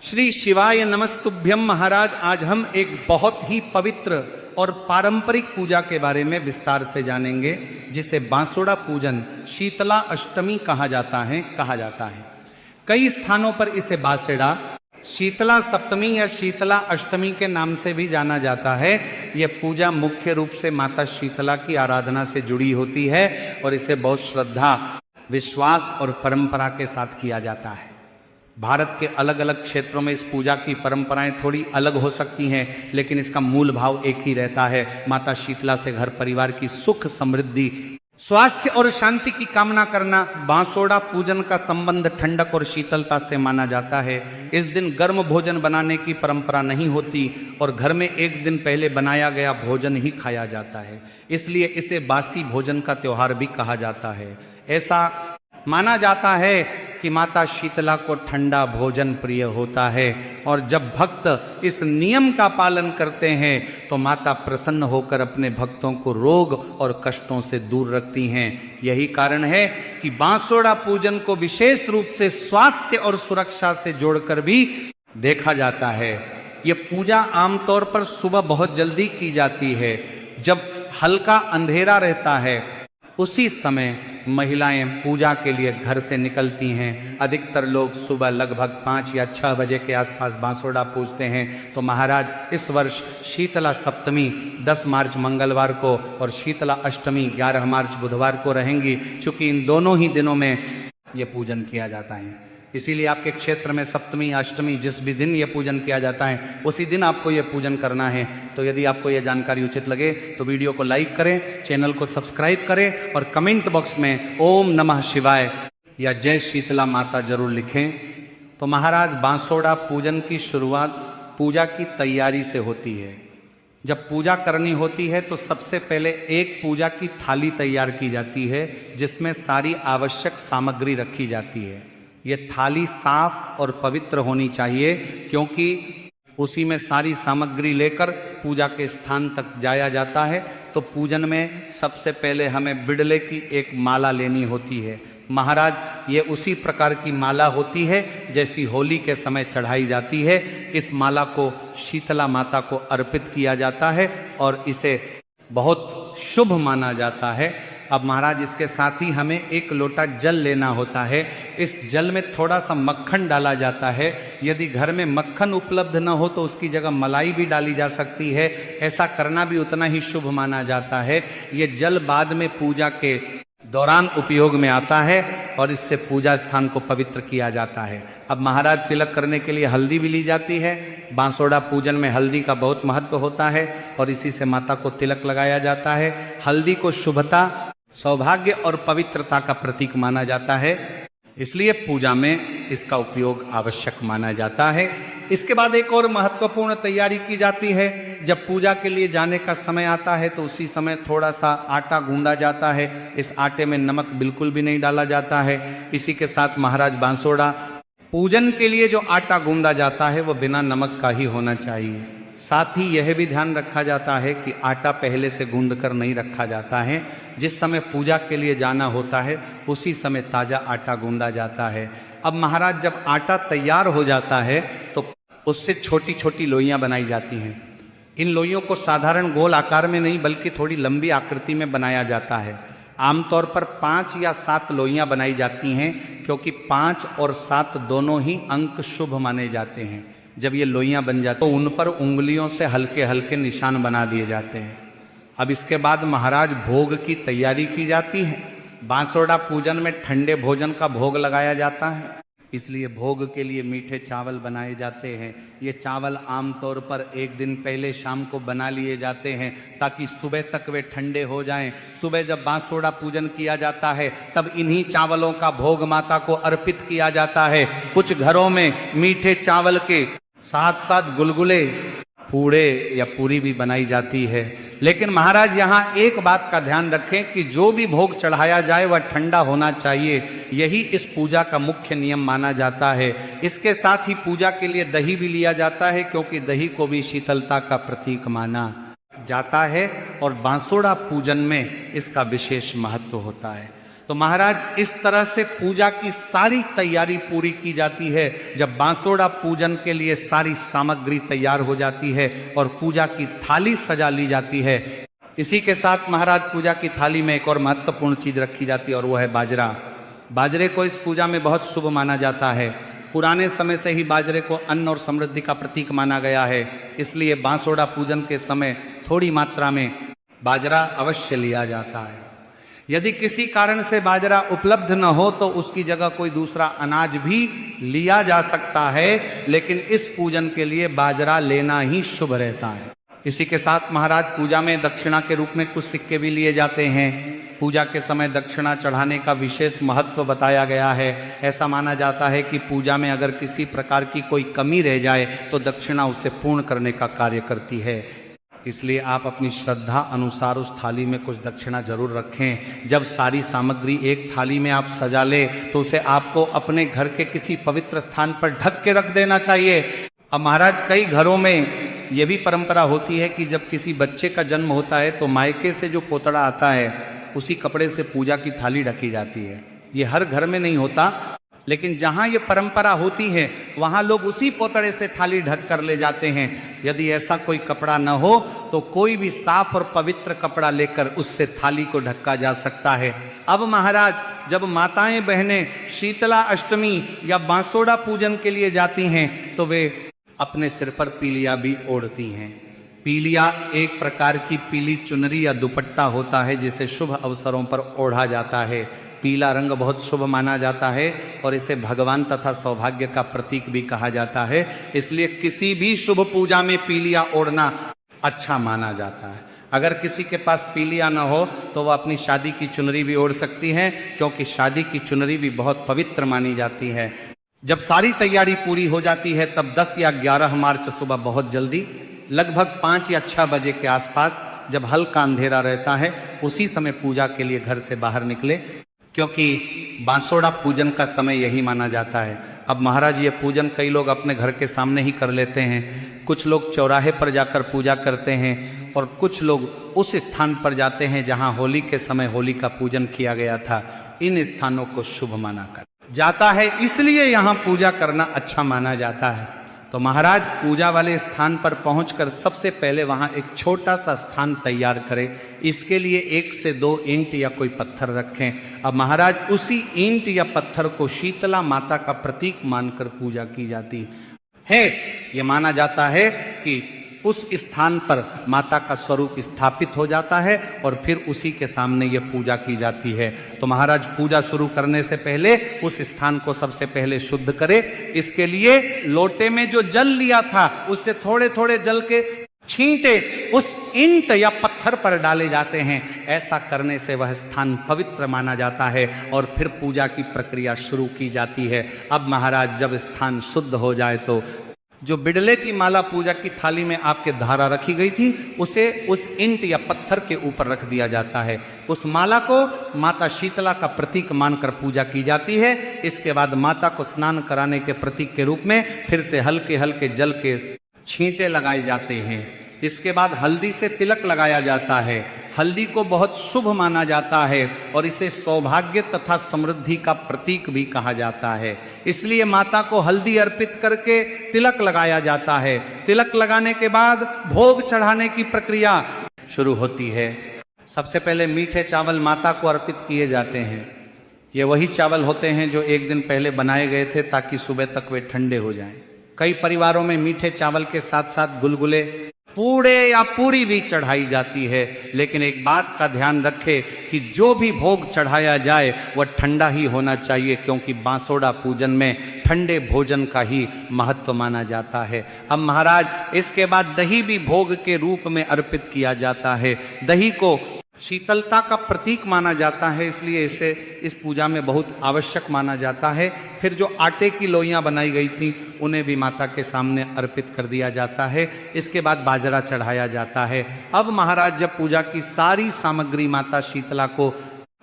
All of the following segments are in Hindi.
श्री शिवाय नमस्तुभ्यम। महाराज, आज हम एक बहुत ही पवित्र और पारंपरिक पूजा के बारे में विस्तार से जानेंगे, जिसे बांसोड़ा पूजन शीतला अष्टमी कहा जाता है। कई स्थानों पर इसे बांसेड़ा, शीतला सप्तमी या शीतला अष्टमी के नाम से भी जाना जाता है। यह पूजा मुख्य रूप से माता शीतला की आराधना से जुड़ी होती है और इसे बहुत श्रद्धा, विश्वास और परंपरा के साथ किया जाता है। भारत के अलग अलग क्षेत्रों में इस पूजा की परंपराएं थोड़ी अलग हो सकती हैं, लेकिन इसका मूल भाव एक ही रहता है। माता शीतला से घर परिवार की सुख, समृद्धि, स्वास्थ्य और शांति की कामना करना। बांसोड़ा पूजन का संबंध ठंडक और शीतलता से माना जाता है। इस दिन गर्म भोजन बनाने की परंपरा नहीं होती और घर में एक दिन पहले बनाया गया भोजन ही खाया जाता है, इसलिए इसे बासी भोजन का त्योहार भी कहा जाता है। ऐसा माना जाता है कि माता शीतला को ठंडा भोजन प्रिय होता है और जब भक्त इस नियम का पालन करते हैं तो माता प्रसन्न होकर अपने भक्तों को रोग और कष्टों से दूर रखती हैं। यही कारण है कि बांसोड़ा पूजन को विशेष रूप से स्वास्थ्य और सुरक्षा से जोड़कर भी देखा जाता है। ये पूजा आमतौर पर सुबह बहुत जल्दी की जाती है, जब हल्का अंधेरा रहता है। उसी समय महिलाएं पूजा के लिए घर से निकलती हैं। अधिकतर लोग सुबह लगभग 5 या 6 बजे के आसपास बांसोड़ा पूजते हैं। तो महाराज, इस वर्ष शीतला सप्तमी 10 मार्च मंगलवार को और शीतला अष्टमी 11 मार्च बुधवार को रहेंगी, चूंकि इन दोनों ही दिनों में यह पूजन किया जाता है। इसीलिए आपके क्षेत्र में सप्तमी अष्टमी जिस भी दिन यह पूजन किया जाता है, उसी दिन आपको यह पूजन करना है। तो यदि आपको यह जानकारी उचित लगे तो वीडियो को लाइक करें, चैनल को सब्सक्राइब करें और कमेंट बॉक्स में ओम नमः शिवाय या जय शीतला माता जरूर लिखें। तो महाराज, बांसोड़ा पूजन की शुरुआत पूजा की तैयारी से होती है। जब पूजा करनी होती है तो सबसे पहले एक पूजा की थाली तैयार की जाती है, जिसमें सारी आवश्यक सामग्री रखी जाती है। ये थाली साफ और पवित्र होनी चाहिए, क्योंकि उसी में सारी सामग्री लेकर पूजा के स्थान तक जाया जाता है। तो पूजन में सबसे पहले हमें बिड़ले की एक माला लेनी होती है। महाराज, ये उसी प्रकार की माला होती है जैसी होली के समय चढ़ाई जाती है। इस माला को शीतला माता को अर्पित किया जाता है और इसे बहुत शुभ माना जाता है। अब महाराज, इसके साथ ही हमें एक लोटा जल लेना होता है। इस जल में थोड़ा सा मक्खन डाला जाता है। यदि घर में मक्खन उपलब्ध न हो तो उसकी जगह मलाई भी डाली जा सकती है। ऐसा करना भी उतना ही शुभ माना जाता है। ये जल बाद में पूजा के दौरान उपयोग में आता है और इससे पूजा स्थान को पवित्र किया जाता है। अब महाराज, तिलक करने के लिए हल्दी भी ली जाती है। बांसोड़ा पूजन में हल्दी का बहुत महत्व होता है और इसी से माता को तिलक लगाया जाता है। हल्दी को शुभता, सौभाग्य और पवित्रता का प्रतीक माना जाता है, इसलिए पूजा में इसका उपयोग आवश्यक माना जाता है। इसके बाद एक और महत्वपूर्ण तैयारी की जाती है। जब पूजा के लिए जाने का समय आता है तो उसी समय थोड़ा सा आटा गूंदा जाता है। इस आटे में नमक बिल्कुल भी नहीं डाला जाता है। इसी के साथ महाराज, बांसोड़ा पूजन के लिए जो आटा गूंदा जाता है वो बिना नमक का ही होना चाहिए। साथ ही यह भी ध्यान रखा जाता है कि आटा पहले से गूंद कर नहीं रखा जाता है। जिस समय पूजा के लिए जाना होता है उसी समय ताज़ा आटा गूंदा जाता है। अब महाराज, जब आटा तैयार हो जाता है तो उससे छोटी छोटी लोइयां बनाई जाती हैं। इन लोइयों को साधारण गोल आकार में नहीं बल्कि थोड़ी लंबी आकृति में बनाया जाता है। आमतौर पर 5 या 7 लोइयां बनाई जाती हैं, क्योंकि 5 और 7 दोनों ही अंक शुभ माने जाते हैं। जब ये लोइयां बन जाती तो उन पर उंगलियों से हल्के हल्के निशान बना दिए जाते हैं। अब इसके बाद महाराज, भोग की तैयारी की जाती है। बांसोड़ा पूजन में ठंडे भोजन का भोग लगाया जाता है, इसलिए भोग के लिए मीठे चावल बनाए जाते हैं। ये चावल आमतौर पर एक दिन पहले शाम को बना लिए जाते हैं ताकि सुबह तक वे ठंडे हो जाएं। सुबह जब बांसोड़ा पूजन किया जाता है तब इन्हीं चावलों का भोग माता को अर्पित किया जाता है। कुछ घरों में मीठे चावल के साथ साथ गुलगुले, पूड़े या पूरी भी बनाई जाती है। लेकिन महाराज, यहाँ एक बात का ध्यान रखें कि जो भी भोग चढ़ाया जाए वह ठंडा होना चाहिए। यही इस पूजा का मुख्य नियम माना जाता है। इसके साथ ही पूजा के लिए दही भी लिया जाता है, क्योंकि दही को भी शीतलता का प्रतीक माना जाता है और बांसोड़ा पूजन में इसका विशेष महत्व होता है। तो तो महाराज इस तरह से पूजा की सारी तैयारी पूरी की जाती है। जब बांसोड़ा पूजन के लिए सारी सामग्री तैयार हो जाती है और पूजा की थाली सजा ली जाती है, इसी के साथ महाराज पूजा की थाली में एक और महत्वपूर्ण चीज रखी जाती है और वो है बाजरा। बाजरे को इस पूजा में बहुत शुभ माना जाता है। पुराने समय से ही बाजरे को अन्न और समृद्धि का प्रतीक माना गया है, इसलिए बांसोड़ा पूजन के समय थोड़ी मात्रा में बाजरा अवश्य लिया जाता है। यदि किसी कारण से बाजरा उपलब्ध न हो तो उसकी जगह कोई दूसरा अनाज भी लिया जा सकता है, लेकिन इस पूजन के लिए बाजरा लेना ही शुभ रहता है। इसी के साथ महाराज पूजा में दक्षिणा के रूप में कुछ सिक्के भी लिए जाते हैं। पूजा के समय दक्षिणा चढ़ाने का विशेष महत्व बताया गया है। ऐसा माना जाता है कि पूजा में अगर किसी प्रकार की कोई कमी रह जाए तो दक्षिणा उसे पूर्ण करने का कार्य करती है। इसलिए आप अपनी श्रद्धा अनुसार उस थाली में कुछ दक्षिणा जरूर रखें। जब सारी सामग्री एक थाली में आप सजा ले तो उसे आपको अपने घर के किसी पवित्र स्थान पर ढक के रख देना चाहिए। अब महाराज कई घरों में यह भी परंपरा होती है कि जब किसी बच्चे का जन्म होता है तो मायके से जो पोतड़ा आता है उसी कपड़े से पूजा की थाली ढकी जाती है। ये हर घर में नहीं होता, लेकिन जहां ये परंपरा होती है वहां लोग उसी पोतड़े से थाली ढक कर ले जाते हैं। यदि ऐसा कोई कपड़ा न हो तो कोई भी साफ और पवित्र कपड़ा लेकर उससे थाली को ढका जा सकता है। अब महाराज जब माताएं बहनें शीतला अष्टमी या बांसोड़ा पूजन के लिए जाती हैं तो वे अपने सिर पर पीलिया भी ओढ़ती हैं। पीलिया एक प्रकार की पीली चुनरी या दुपट्टा होता है जिसे शुभ अवसरों पर ओढ़ा जाता है। पीला रंग बहुत शुभ माना जाता है और इसे भगवान तथा सौभाग्य का प्रतीक भी कहा जाता है। इसलिए किसी भी शुभ पूजा में पीलिया ओढ़ना अच्छा माना जाता है। अगर किसी के पास पीलिया न हो तो वह अपनी शादी की चुनरी भी ओढ़ सकती है, क्योंकि शादी की चुनरी भी बहुत पवित्र मानी जाती है। जब सारी तैयारी पूरी हो जाती है तब 10 या 11 मार्च सुबह बहुत जल्दी लगभग 5 या 6 बजे के आसपास, जब हल्का अंधेरा रहता है, उसी समय पूजा के लिए घर से बाहर निकले, क्योंकि बांसोड़ा पूजन का समय यही माना जाता है। अब महाराज ये पूजन कई लोग अपने घर के सामने ही कर लेते हैं, कुछ लोग चौराहे पर जाकर पूजा करते हैं और कुछ लोग उस स्थान पर जाते हैं जहां होली के समय होली का पूजन किया गया था। इन स्थानों को शुभ माना जाता है, इसलिए यहाँ पूजा करना अच्छा माना जाता है। तो महाराज पूजा वाले स्थान पर पहुंचकर सबसे पहले वहां एक छोटा सा स्थान तैयार करें। इसके लिए 1 से 2 ईंट या कोई पत्थर रखें। अब महाराज उसी ईंट या पत्थर को शीतला माता का प्रतीक मानकर पूजा की जाती है। ये माना जाता है कि उस स्थान पर माता का स्वरूप स्थापित हो जाता है और फिर उसी के सामने ये पूजा की जाती है। तो महाराज पूजा शुरू करने से पहले उस स्थान को सबसे पहले शुद्ध करें। इसके लिए लोटे में जो जल लिया था उससे थोड़े थोड़े जल के छींटे उस ईंट या पत्थर पर डाले जाते हैं। ऐसा करने से वह स्थान पवित्र माना जाता है और फिर पूजा की प्रक्रिया शुरू की जाती है। अब महाराज जब स्थान शुद्ध हो जाए तो जो बिडले की माला पूजा की थाली में आपके धारा रखी गई थी उसे उस ईंट या पत्थर के ऊपर रख दिया जाता है। उस माला को माता शीतला का प्रतीक मानकर पूजा की जाती है। इसके बाद माता को स्नान कराने के प्रतीक के रूप में फिर से हल्के हल्के जल के छींटे लगाए जाते हैं। इसके बाद हल्दी से तिलक लगाया जाता है। हल्दी को बहुत शुभ माना जाता है और इसे सौभाग्य तथा समृद्धि का प्रतीक भी कहा जाता है। इसलिए माता को हल्दी अर्पित करके तिलक लगाया जाता है। तिलक लगाने के बाद भोग चढ़ाने की प्रक्रिया शुरू होती है। सबसे पहले मीठे चावल माता को अर्पित किए जाते हैं। ये वही चावल होते हैं जो एक दिन पहले बनाए गए थे ताकि सुबह तक वे ठंडे हो जाएं। कई परिवारों में मीठे चावल के साथ साथ गुलगुले, पूड़े या पूरी भी चढ़ाई जाती है। लेकिन एक बात का ध्यान रखें कि जो भी भोग चढ़ाया जाए वह ठंडा ही होना चाहिए, क्योंकि बांसोड़ा पूजन में ठंडे भोजन का ही महत्व माना जाता है। अब महाराज इसके बाद दही भी भोग के रूप में अर्पित किया जाता है। दही को शीतलता का प्रतीक माना जाता है, इसलिए इसे इस पूजा में बहुत आवश्यक माना जाता है। फिर जो आटे की लोइयां बनाई गई थी उन्हें भी माता के सामने अर्पित कर दिया जाता है। इसके बाद बाजरा चढ़ाया जाता है। अब महाराज जब पूजा की सारी सामग्री माता शीतला को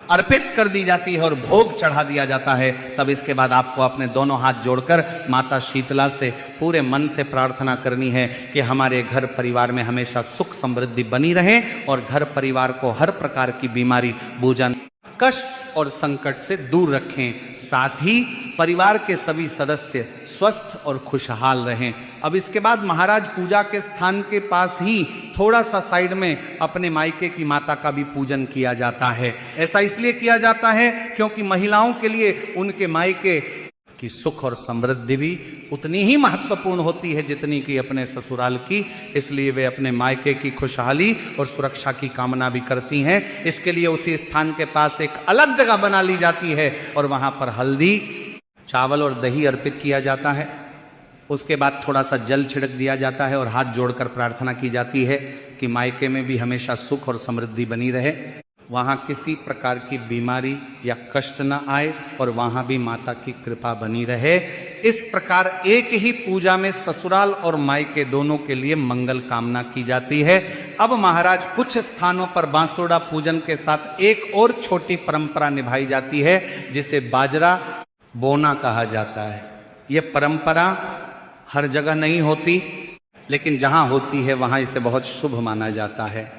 अर्पित कर दी जाती है और भोग चढ़ा दिया जाता है, तब इसके बाद आपको अपने दोनों हाथ जोड़कर माता शीतला से पूरे मन से प्रार्थना करनी है कि हमारे घर परिवार में हमेशा सुख समृद्धि बनी रहे और घर परिवार को हर प्रकार की बीमारी, भूजन, कष्ट और संकट से दूर रखें, साथ ही परिवार के सभी सदस्य स्वस्थ और खुशहाल रहें। अब इसके बाद महाराज पूजा के स्थान के पास ही थोड़ा सा साइड में अपने मायके की माता का भी पूजन किया जाता है। ऐसा इसलिए किया जाता है क्योंकि महिलाओं के लिए उनके मायके की सुख और समृद्धि भी उतनी ही महत्वपूर्ण होती है जितनी कि अपने ससुराल की। इसलिए वे अपने मायके की खुशहाली और सुरक्षा की कामना भी करती हैं। इसके लिए उसी स्थान के पास एक अलग जगह बना ली जाती है और वहां पर हल्दी, चावल और दही अर्पित किया जाता है। उसके बाद थोड़ा सा जल छिड़क दिया जाता है और हाथ जोड़कर प्रार्थना की जाती है कि मायके में भी हमेशा सुख और समृद्धि बनी रहे, वहाँ किसी प्रकार की बीमारी या कष्ट न आए और वहाँ भी माता की कृपा बनी रहे। इस प्रकार एक ही पूजा में ससुराल और मायके दोनों के लिए मंगल कामना की जाती है। अब महाराज कुछ स्थानों पर बांसुड़ा पूजन के साथ एक और छोटी परंपरा निभाई जाती है जिसे बाजरा बोना कहा जाता है। ये परंपरा हर जगह नहीं होती, लेकिन जहाँ होती है वहाँ इसे बहुत शुभ माना जाता है।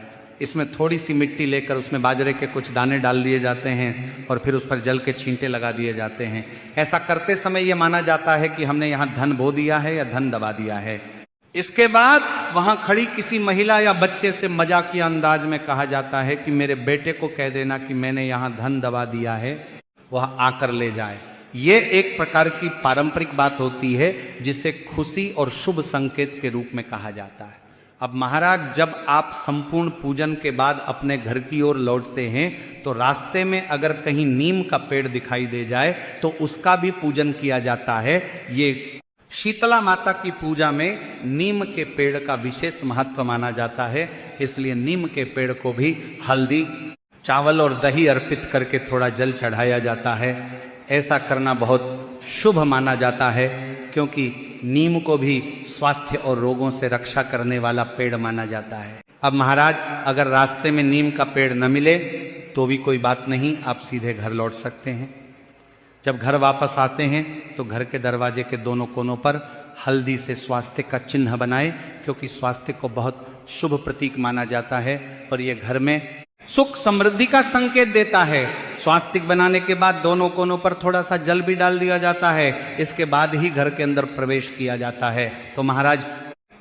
इसमें थोड़ी सी मिट्टी लेकर उसमें बाजरे के कुछ दाने डाल दिए जाते हैं और फिर उस पर जल के छींटे लगा दिए जाते हैं। ऐसा करते समय यह माना जाता है कि हमने यहाँ धन बो दिया है या धन दबा दिया है। इसके बाद वहां खड़ी किसी महिला या बच्चे से मजाकिया अंदाज में कहा जाता है कि मेरे बेटे को कह देना कि मैंने यहाँ धन दबा दिया है, वह आकर ले जाए। ये एक प्रकार की पारंपरिक बात होती है जिसे खुशी और शुभ संकेत के रूप में कहा जाता है। अब महाराज जब आप संपूर्ण पूजन के बाद अपने घर की ओर लौटते हैं तो रास्ते में अगर कहीं नीम का पेड़ दिखाई दे जाए तो उसका भी पूजन किया जाता है। ये शीतला माता की पूजा में नीम के पेड़ का विशेष महत्व माना जाता है, इसलिए नीम के पेड़ को भी हल्दी, चावल और दही अर्पित करके थोड़ा जल चढ़ाया जाता है। ऐसा करना बहुत शुभ माना जाता है क्योंकि नीम को भी स्वास्थ्य और रोगों से रक्षा करने वाला पेड़ माना जाता है। अब महाराज अगर रास्ते में नीम का पेड़ न मिले तो भी कोई बात नहीं, आप सीधे घर लौट सकते हैं। जब घर वापस आते हैं तो घर के दरवाजे के दोनों कोनों पर हल्दी से स्वास्थ्य का चिन्ह बनाए क्योंकि स्वास्थ्य को बहुत शुभ प्रतीक माना जाता है और ये घर में सुख समृद्धि का संकेत देता है। स्वास्तिक बनाने के बाद दोनों कोनों पर थोड़ा सा जल भी डाल दिया जाता है, इसके बाद ही घर के अंदर प्रवेश किया जाता है। तो महाराज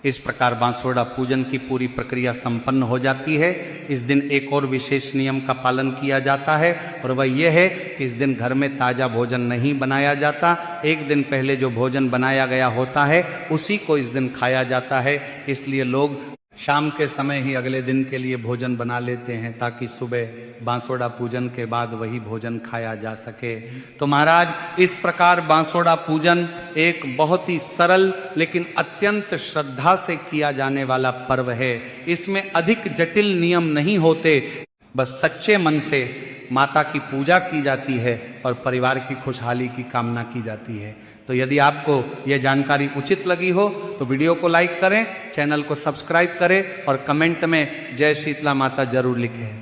इस प्रकार बांसुड़ा पूजन की पूरी प्रक्रिया संपन्न हो जाती है। इस दिन एक और विशेष नियम का पालन किया जाता है और वह यह है कि इस दिन घर में ताज़ा भोजन नहीं बनाया जाता। एक दिन पहले जो भोजन बनाया गया होता है उसी को इस दिन खाया जाता है। इसलिए लोग शाम के समय ही अगले दिन के लिए भोजन बना लेते हैं ताकि सुबह बांसुड़ा पूजन के बाद वही भोजन खाया जा सके। तो महाराज इस प्रकार बांसुड़ा पूजन एक बहुत ही सरल लेकिन अत्यंत श्रद्धा से किया जाने वाला पर्व है। इसमें अधिक जटिल नियम नहीं होते, बस सच्चे मन से माता की पूजा की जाती है और परिवार की खुशहाली की कामना की जाती है। तो यदि आपको यह जानकारी उचित लगी हो तो वीडियो को लाइक करें, चैनल को सब्सक्राइब करें और कमेंट में जय शीतला माता जरूर लिखें।